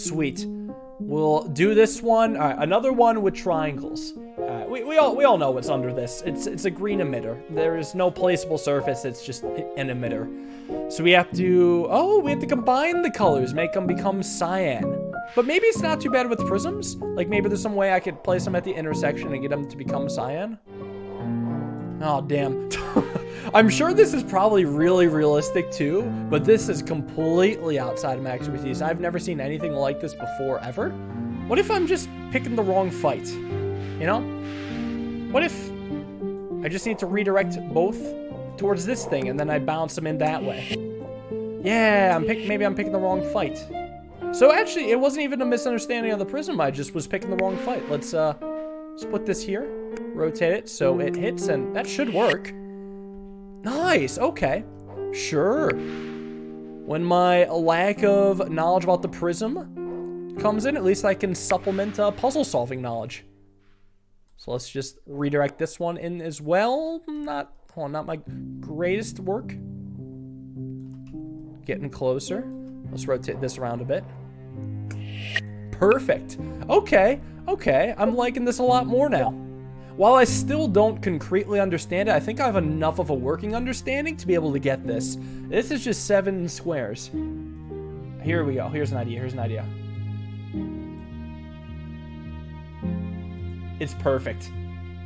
Sweet. We'll do this one. All right, another one with triangles. We all know what's under this. It's a green emitter. There is no placeable surface. It's just an emitter. So we have to combine the colors, make them become cyan. But maybe it's not too bad with prisms. Like maybe there's some way I could place them at the intersection and get them to become cyan. Oh, damn. I'm sure this is probably really realistic too, but this is completely outside of my expertise. I've never seen anything like this before, ever. What if I'm just picking the wrong fight? You know? What if I just need to redirect both towards this thing and then I bounce them in that way? Yeah, maybe I'm picking the wrong fight. So actually, it wasn't even a misunderstanding of the prism. I just was picking the wrong fight. Let's split this here, rotate it so it hits, and that should work. Nice, okay, sure. When my lack of knowledge about the prism comes in, at least I can supplement puzzle solving knowledge. So let's just redirect this one in as well. Not my greatest work. Getting closer. Let's rotate this around a bit. Perfect. Okay, I'm liking this a lot more now. While I still don't concretely understand it, I think I have enough of a working understanding to be able to get this. This is just 7 squares. Here we go. Here's an idea. It's perfect.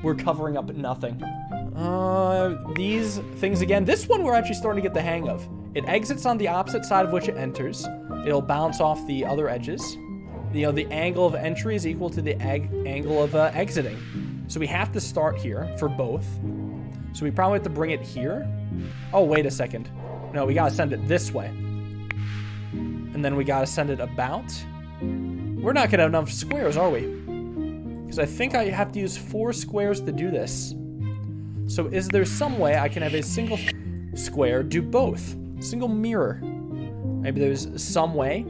We're covering up nothing. These things again. This one we're actually starting to get the hang of. It exits on the opposite side of which it enters. It'll bounce off the other edges. You know, the angle of entry is equal to the angle of exiting. So we have to start here for both. So we probably have to bring it here. Oh, wait a second. No, we gotta send it this way. And then we gotta send it about. We're not gonna have enough squares, are we? Because I think I have to use 4 squares to do this. So is there some way I can have a single square do both? Single mirror. Maybe there's some way,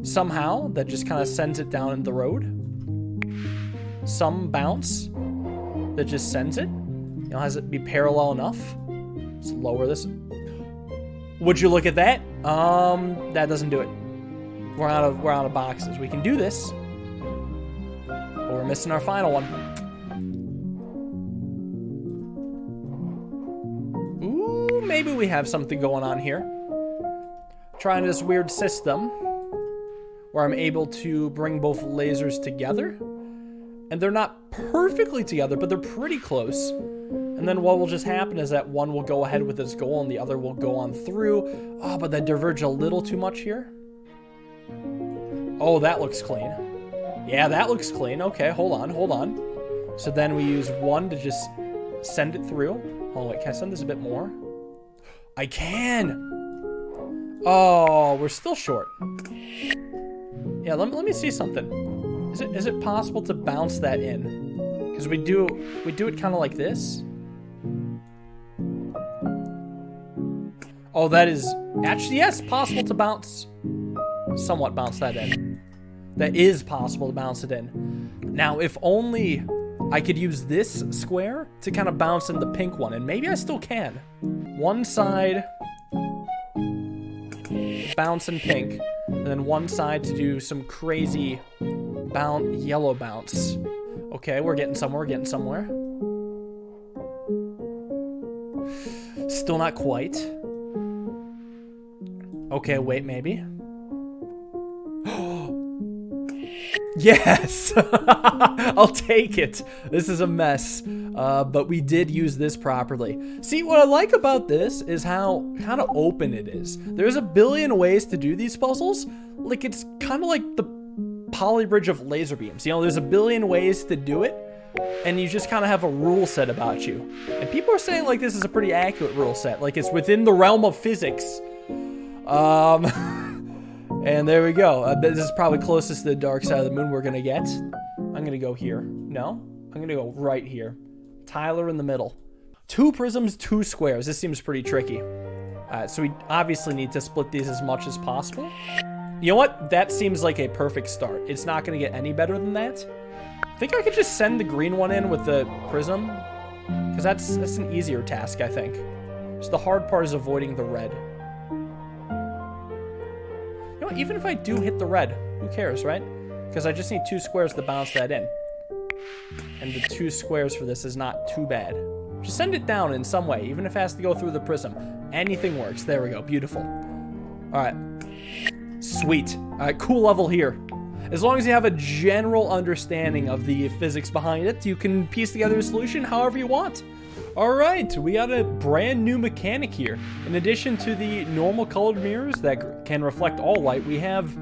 somehow, that just kind of sends it down in the road. Some bounce that just sends it. You know, has it be parallel enough? Let's lower this. Would you look at that? That doesn't do it. We're out of boxes. We can do this, but we're missing our final one. Ooh, maybe we have something going on here. Trying this weird system where I'm able to bring both lasers together. And they're not perfectly together, but they're pretty close. And then what will just happen is that one will go ahead with its goal and the other will go on through. Oh, but they diverge a little too much here. Oh, that looks clean. Yeah, that looks clean. Okay, hold on. So then we use one to just send it through. Oh, wait, can I send this a bit more? I can! Oh, we're still short. Yeah, let me see something. Is it possible to bounce that in? Because we do it kind of like this. Oh, that is actually, yes, possible to somewhat bounce that in. That is possible to bounce it in. Now, if only I could use this square to kind of bounce in the pink one, and maybe I still can. One side, bounce in pink, and then one side to do some crazy yellow bounce. Okay, we're getting somewhere. Still not quite. Okay, wait, maybe. Yes! I'll take it. This is a mess. But we did use this properly. See, what I like about this is how kind of open it is. There's a billion ways to do these puzzles. Like, it's kind of like the poly bridge of laser beams. You know, there's a billion ways to do it, and you just kind of have a rule set about you. And people are saying, like, this is a pretty accurate rule set. Like, it's within the realm of physics. And there we go. This is probably closest to the dark side of the moon we're gonna get. I'm gonna go here. No, I'm gonna go right here. Tyler in the middle. 2 prisms, 2 squares. This seems pretty tricky. So we obviously need to split these as much as possible. You know what? That seems like a perfect start. It's not gonna get any better than that. I think I could just send the green one in with the prism, because that's an easier task, I think. So the hard part is avoiding the red. You know what, even if I do hit the red, who cares, right? Because I just need 2 squares to bounce that in. And the 2 squares for this is not too bad. Just send it down in some way, even if it has to go through the prism. Anything works. There we go. Beautiful. All right. Sweet. All right, cool level here. As long as you have a general understanding of the physics behind it, you can piece together a solution however you want. All right, we got a brand new mechanic here. In addition to the normal colored mirrors that can reflect all light, we have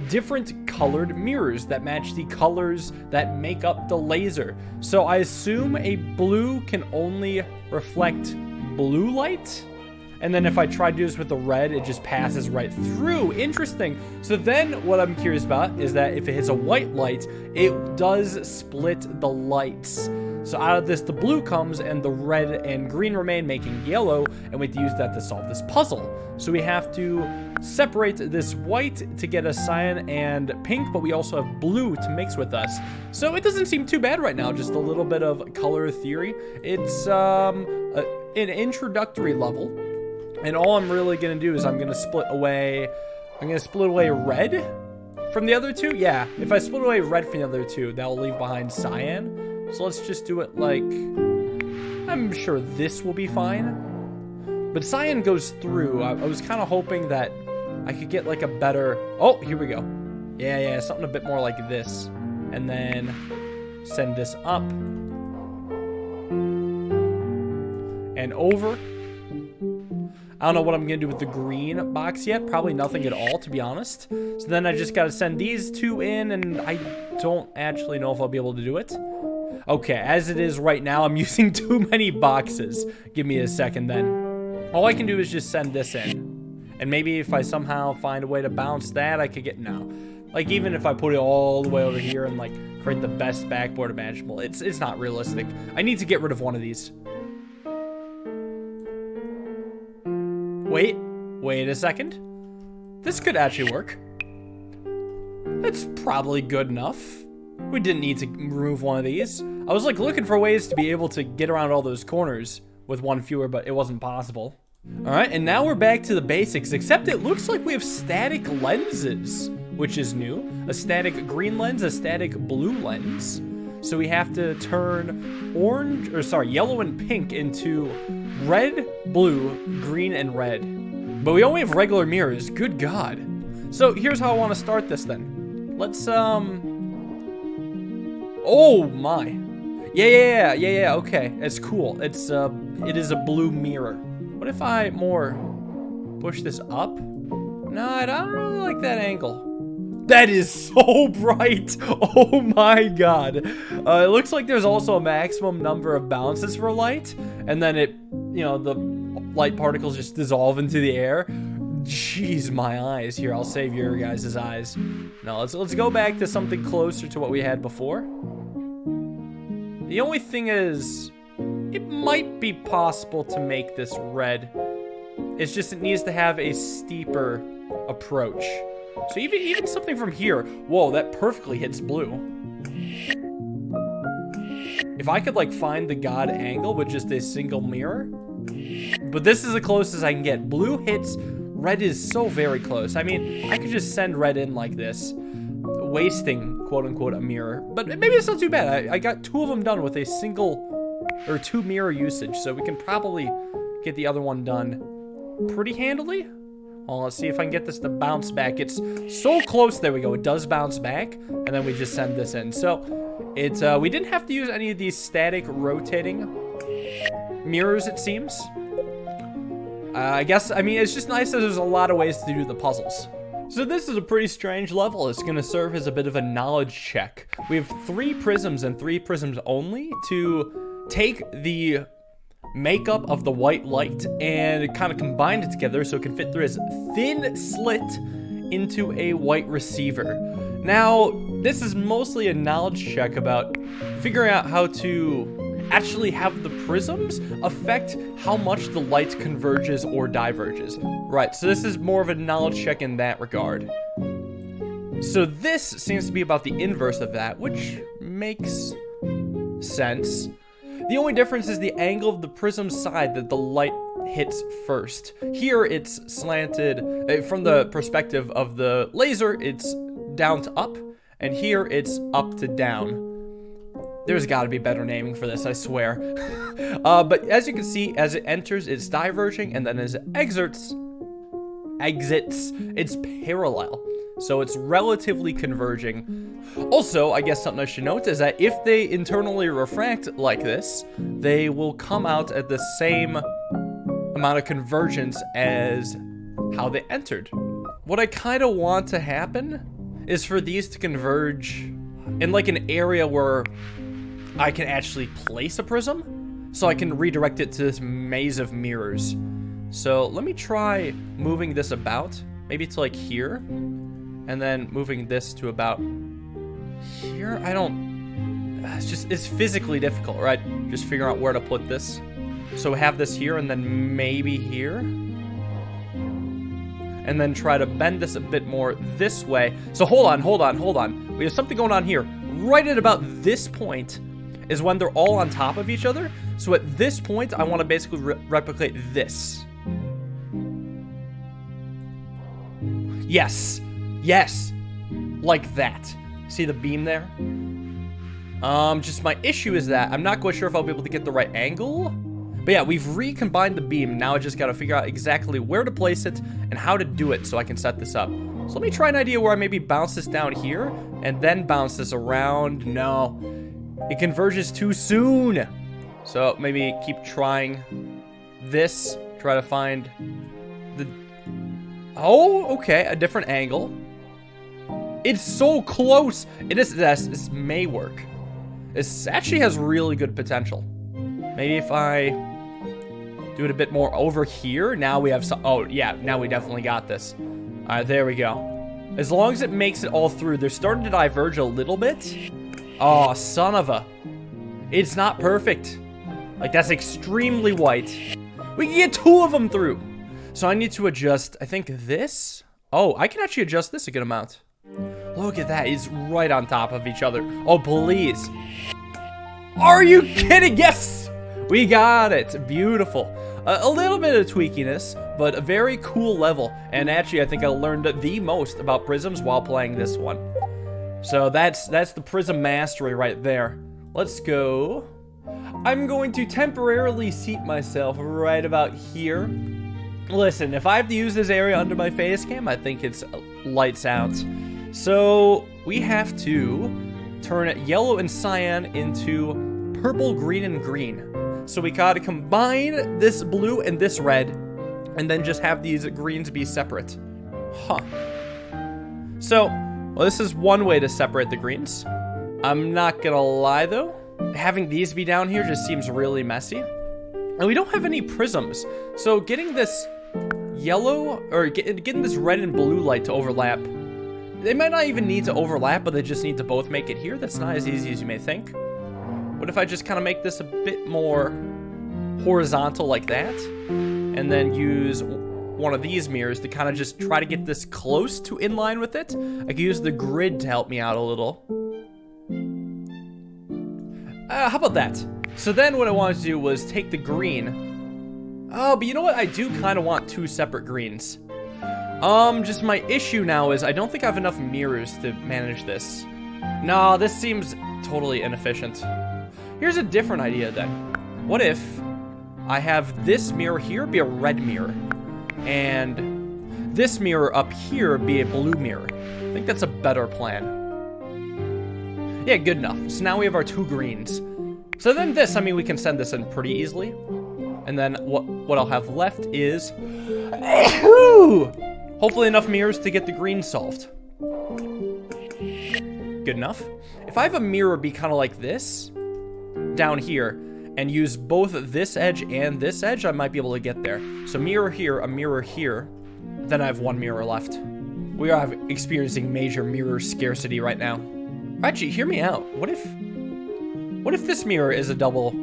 different colored mirrors that match the colors that make up the laser. So I assume a blue can only reflect blue light? And then if I try to do this with the red, it just passes right through. Interesting. So then what I'm curious about is that if it hits a white light, it does split the lights. So out of this, the blue comes and the red and green remain, making yellow, and we have to use that to solve this puzzle. So we have to separate this white to get a cyan and pink, but we also have blue to mix with us. So it doesn't seem too bad right now, just a little bit of color theory. It's an introductory level. And all I'm really gonna do is I'm gonna split away red from the other two. Yeah, if I split away red from the other two, that will leave behind cyan. So let's just do it like, I'm sure this will be fine. But cyan goes through. I was kind of hoping that I could get like a better, oh, here we go. Yeah, something a bit more like this. And then send this up. And over. I don't know what I'm going to do with the green box yet. Probably nothing at all, to be honest. So then I just got to send these 2 in, and I don't actually know if I'll be able to do it. Okay, as it is right now, I'm using too many boxes. Give me a second then. All I can do is just send this in. And maybe if I somehow find a way to bounce that, I could get, no. Like, even if I put it all the way over here and, like, create the best backboard imaginable, it's not realistic. I need to get rid of one of these. Wait a second. This could actually work. It's probably good enough. We didn't need to remove one of these. I was like looking for ways to be able to get around all those corners with one fewer, but it wasn't possible. All right, and now we're back to the basics, except it looks like we have static lenses, which is new. A static green lens, a static blue lens. So we have to turn yellow and pink into red, blue, green, and red. But we only have regular mirrors, good God. So here's how I want to start this then. Let's, oh my. Yeah, okay, it's cool. It is a blue mirror. What if I push this up? No, I don't really like that angle. That is so bright. Oh my God. It looks like there's also a maximum number of bounces for light. And then it, the light particles just dissolve into the air. Jeez, my eyes. Here, I'll save your guys' eyes. No, let's go back to something closer to what we had before. The only thing is, it might be possible to make this red. It's just it needs to have a steeper approach. So even something from here, whoa, that perfectly hits blue. If I could like find the God angle with just a single mirror, but this is the closest I can get. Blue hits, red is so very close. I mean, I could just send red in like this, wasting quote unquote a mirror, but maybe it's not too bad. I got 2 of them done with a single or 2 mirror usage, so we can probably get the other one done pretty handily. Well, let's see if I can get this to bounce back. It's so close. There we go. It does bounce back. And then we just send this in. So it's we didn't have to use any of these static rotating mirrors, it seems. I mean, it's just nice that there's a lot of ways to do the puzzles. So this is a pretty strange level. It's going to serve as a bit of a knowledge check. We have 3 prisms and 3 prisms only to take the makeup of the white light and kind of combine it together so it can fit through this thin slit into a white receiver. Now, this is mostly a knowledge check about figuring out how to actually have the prisms affect how much the light converges or diverges. Right, so this is more of a knowledge check in that regard. So this seems to be about the inverse of that, which makes sense. The only difference is the angle of the prism side that the light hits first. Here, it's slanted, from the perspective of the laser, it's down to up, and here, it's up to down. There's gotta be better naming for this, I swear. But as you can see, as it enters, it's diverging, and then as it exits, it's parallel. So it's relatively converging. Also, I guess something I should note is that if they internally refract like this, they will come out at the same amount of convergence as how they entered. What I kind of want to happen is for these to converge in like an area where I can actually place a prism, so I can redirect it to this maze of mirrors. So let me try moving this about, maybe to like here, and then moving this to about here. It's physically difficult, right? Just figuring out where to put this. So have this here, and then maybe here. And then try to bend this a bit more this way. So hold on. We have something going on here. Right at about this point is when they're all on top of each other. So at this point, I want to basically replicate this. Yes. Like that. See the beam there? Just my issue is that I'm not quite sure if I'll be able to get the right angle. But yeah, we've recombined the beam. Now I just got to figure out exactly where to place it and how to do it so I can set this up. So let me try an idea where I maybe bounce this down here and then bounce this around. No, it converges too soon. So maybe keep trying this. Try to find the... Oh, okay, a different angle. It's so close. This may work. This actually has really good potential. Maybe if I do it a bit more over here. Now we have some... Oh, yeah, now we definitely got this. All right, there we go. As long as it makes it all through. They're starting to diverge a little bit. Oh, son of a... It's not perfect. Like, that's extremely white. We can get 2 of them through. So I need to adjust, I think, this. Oh, I can actually adjust this a good amount. Look at that. It's right on top of each other. Oh, please. Are you kidding? Yes! We got it. Beautiful. A little bit of tweakiness, but a very cool level. And actually, I think I learned the most about prisms while playing this one. So that's the prism mastery right there. Let's go. I'm going to temporarily seat myself right about here. Listen, if I have to use this area under my face cam, I think it's lights out. So we have to turn yellow and cyan into purple, green, and green. So we gotta combine this blue and this red, and then just have these greens be separate. Huh. So, well, this is one way to separate the greens. I'm not gonna lie, though. Having these be down here just seems really messy. And we don't have any prisms. So getting this yellow, or getting this red and blue light to overlap, they might not even need to overlap, but they just need to both make it here. That's not as easy as you may think. What if I just kind of make this a bit more horizontal like that? And then use one of these mirrors to kind of just try to get this close to in line with it. I could use the grid to help me out a little. How about that? So then what I wanted to do was take the green. Oh, but you know what? I do kind of want 2 separate greens. Just my issue now is I don't think I have enough mirrors to manage this. No, this seems totally inefficient. Here's a different idea then. What if I have this mirror here be a red mirror, and this mirror up here be a blue mirror? I think that's a better plan. Yeah, good enough. So now we have our 2 greens. So then this, I mean, we can send this in pretty easily. And then what I'll have left is hopefully enough mirrors to get the green solved. Good enough. If I have a mirror be kind of like this down here and use both this edge and this edge, I might be able to get there. So mirror here, a mirror here, then I have 1 mirror left. We are experiencing major mirror scarcity right now. Actually, hear me out. What if this mirror is a double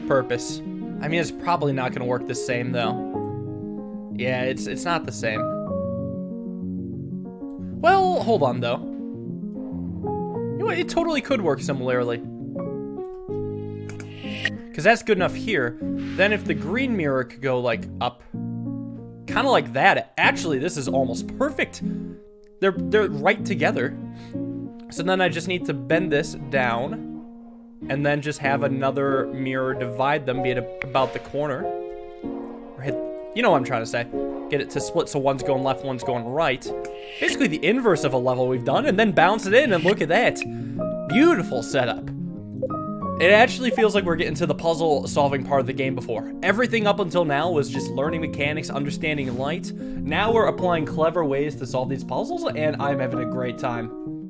purpose? I mean, it's probably not going to work the same, though. Yeah, it's not the same. Well, hold on, though. You know what? It totally could work similarly. because that's good enough here. Then if the green mirror could go like up, kind of like that. Actually, this is almost perfect. They're right together. So then I just need to bend this down and then just have another mirror divide them, be it about the corner. Or hit, you know what I'm trying to say. Get it to split so one's going left, one's going right. Basically the inverse of a level we've done, and then bounce it in, and look at that. Beautiful setup. It actually feels like we're getting to the puzzle solving part of the game before. Everything up until now was just learning mechanics, understanding light. Now we're applying clever ways to solve these puzzles, and I'm having a great time.